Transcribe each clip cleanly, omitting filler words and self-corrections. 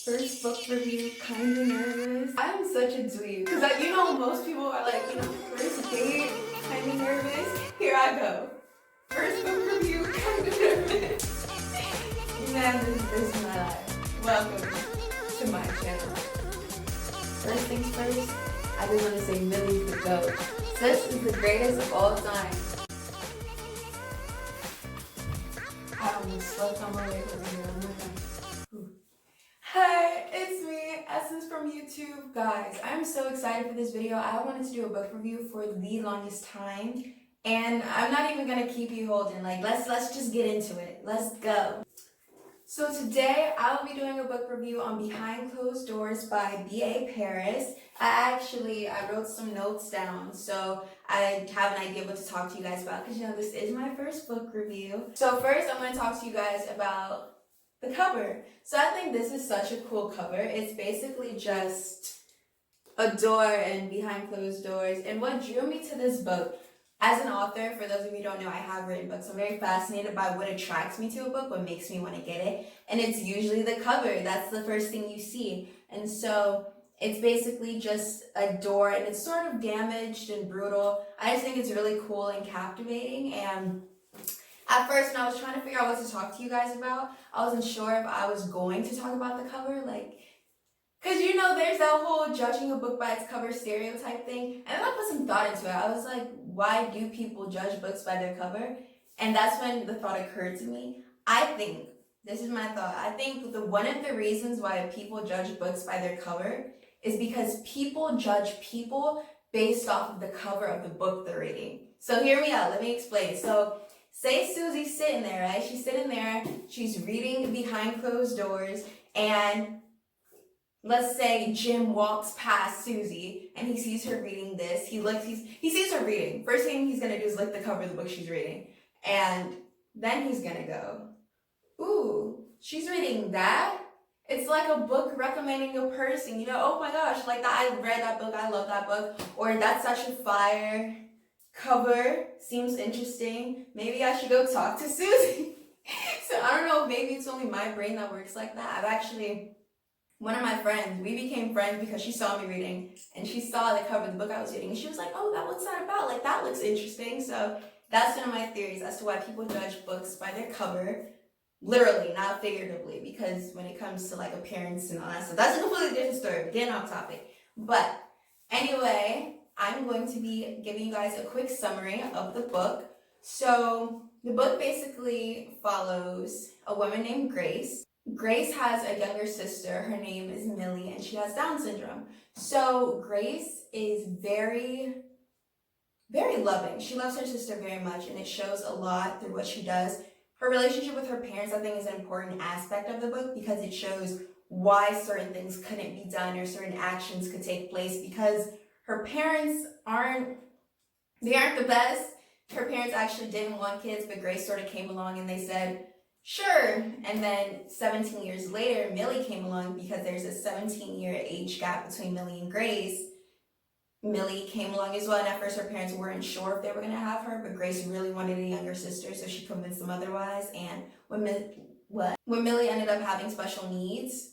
First book review, kind of nervous. I'm such a dweeb because most people are like, first date, kind of nervous. Here I go. First book review, kind of nervous. Man, this is my life. Welcome to my channel. First things first, I just want to say Millie's the GOAT. Sis is the greatest of all time. I almost slept on my way over here. Oh my God. Hi, it's me, Essence from YouTube. Guys, I'm so excited for this video. I wanted to do a book review for the longest time, and I'm not even gonna keep you holding. Let's just get into it. Let's go. So today I will be doing a book review on Behind Closed Doors by B.A. Paris. I wrote some notes down, so I have an idea what to talk to you guys about, because this is my first book review. So first I'm going to talk to you guys about the cover. So I think this is such a cool cover. It's basically just a door and behind closed doors. And what drew me to this book, as an author, for those of you who don't know, I have written books. I'm very fascinated by what attracts me to a book, what makes me want to get it. And it's usually the cover. That's the first thing you see. And so it's basically just a door, and it's sort of damaged and brutal. I just think it's really cool and captivating. And at first, when I was trying to figure out what to talk to you guys about, I wasn't sure if I was going to talk about the cover, because there's that whole judging a book by its cover stereotype thing. And then I put some thought into it. I was like, why do people judge books by their cover? And that's when the thought occurred to me. This is my thought, I think one of the reasons why people judge books by their cover is because people judge people based off of the cover of the book they're reading. So hear me out, let me explain. So say Susie's sitting there, right? She's sitting there, she's reading Behind Closed Doors, and let's say Jim walks past Susie and he sees her reading this. He sees her reading. First thing he's gonna do is lick the cover of the book she's reading. And then he's gonna go, ooh, she's reading that? It's like a book recommending a person, oh my gosh, I read that book, I love that book, or that's such a fire cover, seems interesting, maybe I should go talk to Susie. So I don't know, maybe it's only my brain that works like that. One of my friends, we became friends because she saw me reading, and she saw the cover of the book I was reading, and she was like, oh, what's that about? That looks interesting. So that's one of my theories as to why people judge books by their cover. Literally, not figuratively, because when it comes to appearance and all that stuff, that's a completely different story. We're getting off topic. But anyway, I'm going to be giving you guys a quick summary of the book. So the book basically follows a woman named Grace. Grace has a younger sister. Her name is Millie, and she has Down syndrome. So Grace is very, very loving. She loves her sister very much, and it shows a lot through what she does. Her relationship with her parents, I think, is an important aspect of the book, because it shows why certain things couldn't be done or certain actions could take place, because her parents aren't the best. Her parents actually didn't want kids, but Grace sort of came along and they said, sure. And then 17 years later, Millie came along, because there's a 17-year age gap between Millie and Grace. Millie came along as well, and at first her parents weren't sure if they were going to have her, but Grace really wanted a younger sister, so she convinced them otherwise. And when Millie ended up having special needs,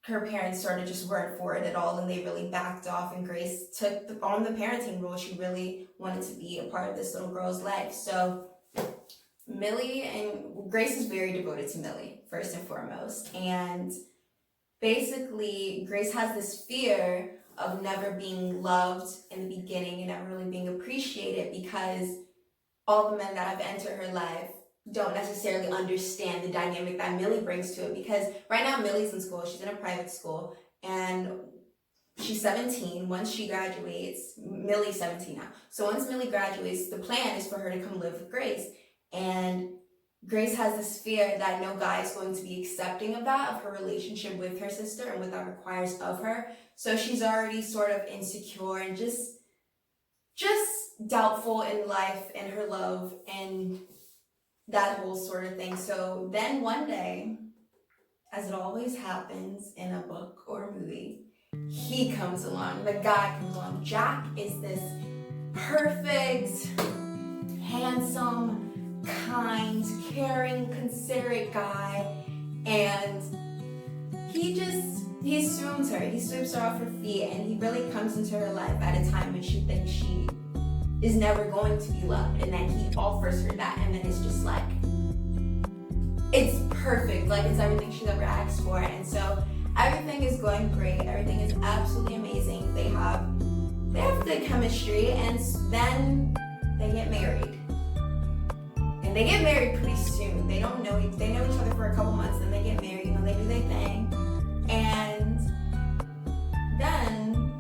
her parents sort of just weren't for it at all, and they really backed off, and Grace took on the parenting role. She really wanted to be a part of this little girl's life. So Grace is very devoted to Millie, first and foremost, and basically Grace has this fear of never being loved in the beginning and never really being appreciated, because all the men that have entered her life don't necessarily understand the dynamic that Millie brings to it. Because right now Millie's in school, she's in a private school, and she's 17. Once she graduates, Millie's 17 now. So once Millie graduates, the plan is for her to come live with Grace. And Grace has this fear that no guy is going to be accepting of her relationship with her sister and what that requires of her. So she's already sort of insecure and just doubtful in life and her love and that whole sort of thing. So then one day, as it always happens in a book or a movie, he comes along, the guy comes along. Jack is this perfect, handsome, kind, caring, considerate guy, and he just he swoons her, he sweeps her off her feet, and he really comes into her life at a time when she thinks she is never going to be loved, and then he offers her that, and then it's just like, it's perfect, like it's everything she's ever asked for. And so everything is going great, everything is absolutely amazing. They have good chemistry, and then they get married. And they get married pretty soon. They know each other for a couple months, then they get married, you know, they do their thing. And then,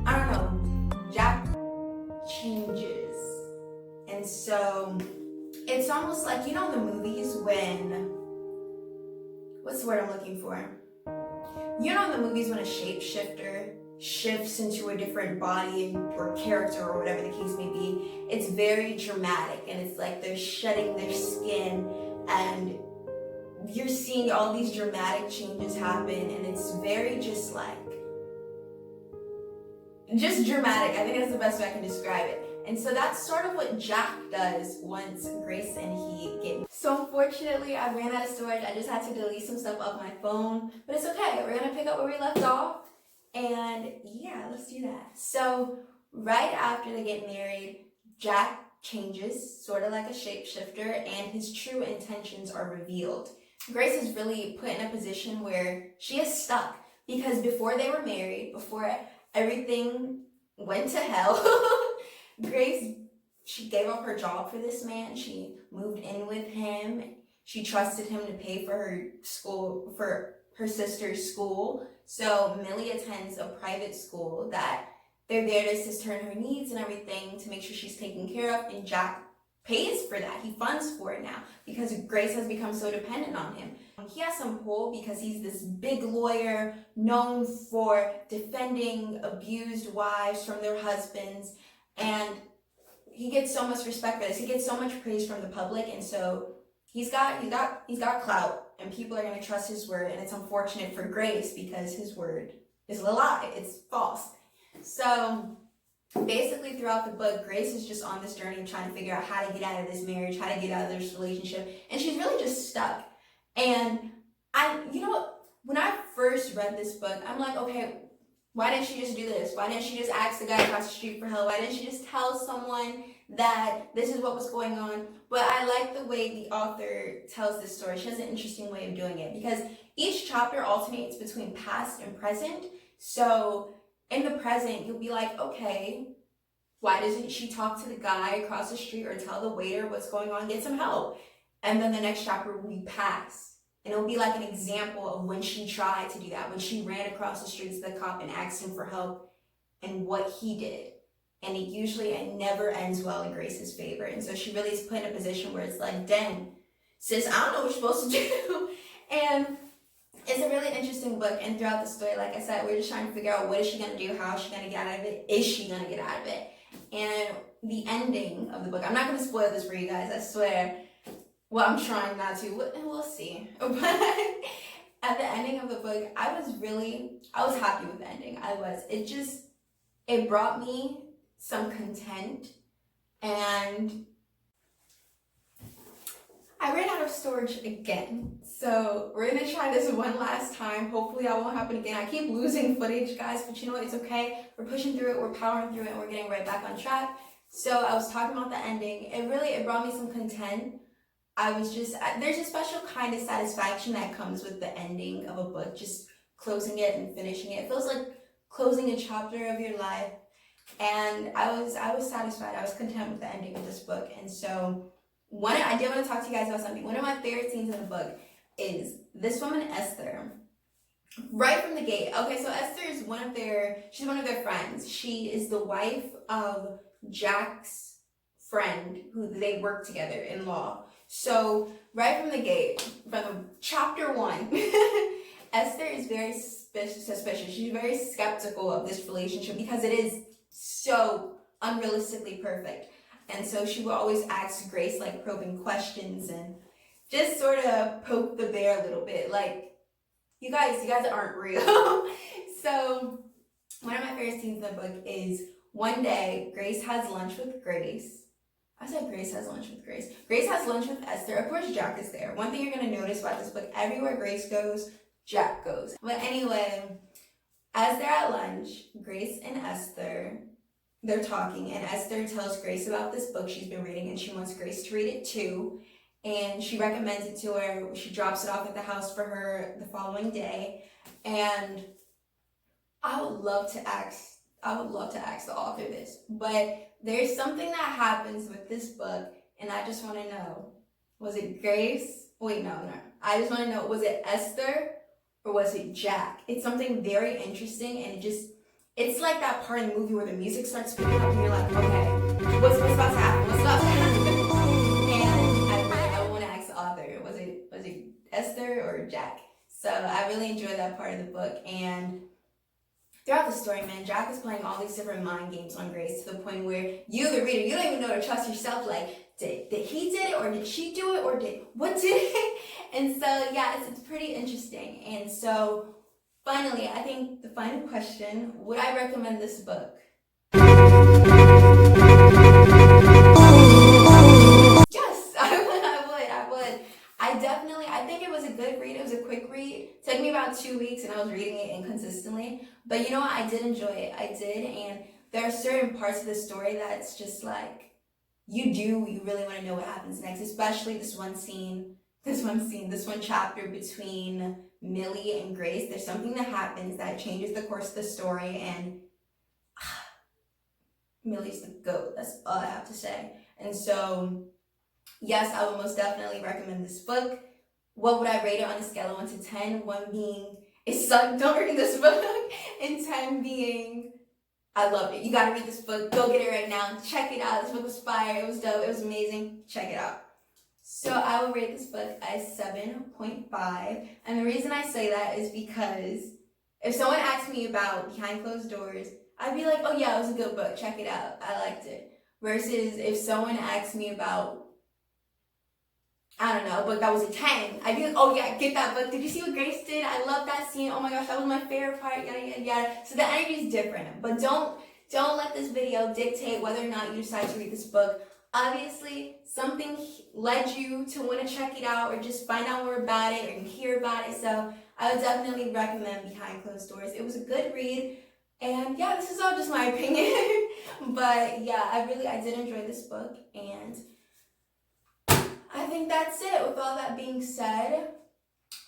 I don't know, Jack changes. And so it's almost like, you know, in the movies when, what's the word I'm looking for? You know, in the movies when a shapeshifter shifts into a different body or character or whatever the case may be, it's very dramatic, and it's like they're shedding their skin, and you're seeing all these dramatic changes happen, and it's very just dramatic. I think that's the best way I can describe it. And so that's sort of what Jack does once Grace and he get. So unfortunately, I ran out of storage. I just had to delete some stuff off my phone, but it's okay. We're gonna pick up where we left off, and yeah, let's do that. So right after they get married, Jack changes, sort of like a shapeshifter, and his true intentions are revealed. Grace is really put in a position where she is stuck, because before they were married, before everything went to hell, Grace, she gave up her job for this man. She moved in with him. She trusted him to pay for her school, for her sister's school. So Millie attends a private school that they're there to assist her in her needs and everything, to make sure she's taken care of, and Jack pays for that. He funds for it now because Grace has become so dependent on him. He has some pull because he's this big lawyer known for defending abused wives from their husbands, and he gets so much respect for this. He gets so much praise from the public, and so he's got clout, and people are going to trust his word. And it's unfortunate for Grace because his word is a lie. It's false. So basically throughout the book, Grace is just on this journey of trying to figure out how to get out of this marriage, how to get out of this relationship, and she's really just stuck. And you know what, when I first read this book, I'm like, okay, why didn't she just do this? Why didn't she just ask the guy across the street for help? Why didn't she just tell someone that this is what was going on? But I like the way the author tells this story. She has an interesting way of doing it, because each chapter alternates between past and present. So in the present, you'll be like, okay, why doesn't she talk to the guy across the street or tell the waiter what's going on, get some help? And then the next chapter will be past. And it'll be like an example of when she tried to do that, when she ran across the street to the cop and asked him for help, and what he did. And it never ends well in Grace's favor. And so she really is put in a position where it's like, dang, sis, I don't know what you're supposed to do. And it's a really interesting book. And throughout the story, like I said, we're just trying to figure out, what is she going to do? How is she going to get out of it? Is she going to get out of it? And the ending of the book, I'm not going to spoil this for you guys, I swear. Well, I'm trying not to. We'll see. But at the ending of the book, I was happy with the ending. It brought me some content, and I ran out of storage again. So we're gonna try this one last time. Hopefully that won't happen again. I keep losing footage, guys, but you know what? It's okay. We're pushing through it, we're powering through it, and we're getting right back on track. So I was talking about the ending. It brought me some content. There's a special kind of satisfaction that comes with the ending of a book, just closing it and finishing it. It feels like closing a chapter of your life. And I was satisfied. I was content with the ending of this book. And so I did want to talk to you guys about something. One of my favorite scenes in the book is this woman, Esther. Right from the gate. Okay, so Esther is she's one of their friends. She is the wife of Jack's friend, who they work together in law. So right from the gate, from chapter 1, Esther is very suspicious. She's very skeptical of this relationship because it is so unrealistically perfect. And so she will always ask Grace like probing questions and just sort of poke the bear a little bit. Like, you guys aren't real. So one of my favorite scenes in the book is one day Grace has lunch with Grace. I said Grace has lunch with Grace. Grace has lunch with Esther. Of course, Jack is there. One thing you're going to notice about this book, everywhere Grace goes, Jack goes. But anyway, as they're at lunch, Grace and Esther, they're talking, and Esther tells Grace about this book she's been reading, and she wants Grace to read it too. And she recommends it to her. She drops it off at the house for her the following day. And I would love to ask the author this, but there's something that happens with this book, and I just want to know, was it Grace? Wait, no. I just want to know, was it Esther or was it Jack? It's something very interesting, and it's like that part in the movie where the music starts picking up and you're like, okay, what's about to happen? What's about to happen? And I want to ask the author, was it Esther or Jack? So I really enjoyed that part of the book. And throughout the story, man, Jack is playing all these different mind games on Grace to the point where you, the reader, you don't even know to trust yourself. Like, did he did it, or did she do it, or what did it? And so, yeah, it's pretty interesting. And so, finally, I think the final question, would I recommend this book? Yes, I would. I think it was a good read. It was a quick read. It took me about 2 weeks, and I was reading it inconsistently. But you know what? I did enjoy it. I did. And there are certain parts of the story that's just like, you really want to know what happens next, especially this one chapter between Millie and Grace. There's something that happens that changes the course of the story, and Millie's the GOAT. That's all I have to say. And so, yes, I would most definitely recommend this book. What would I rate it on a scale of 1 to 10? 1 being, it sucked, don't read this book, and 10 being, I loved it. You gotta read this book. Go get it right now. Check it out. This book was fire. It was dope. It was amazing. Check it out. So I will rate this book a 7.5. And the reason I say that is because if someone asked me about Behind Closed Doors, I'd be like, oh yeah, it was a good book. Check it out. I liked it. Versus if someone asked me about, I don't know, a book that was a 10, I'd be like, oh yeah, get that book. Did you see what Grace did? I love that scene. Oh my gosh, that was my favorite part, yada, yada, yada. So the energy is different. But don't let this video dictate whether or not you decide to read this book. Obviously, something led you to want to check it out or just find out more about it or hear about it. So I would definitely recommend Behind Closed Doors. It was a good read. And yeah, this is all just my opinion. But yeah, I did enjoy this book. And I think that's it. With all that being said,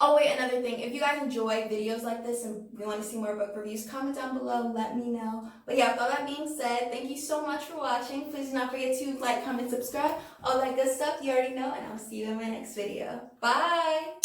oh wait, another thing, if you guys enjoy videos like this and we want to see more book reviews, comment down below, let me know. But yeah, with all that being said, thank you so much for watching. Please do not forget to like, comment, subscribe, all that good stuff you already know, and I'll see you in my next video. Bye!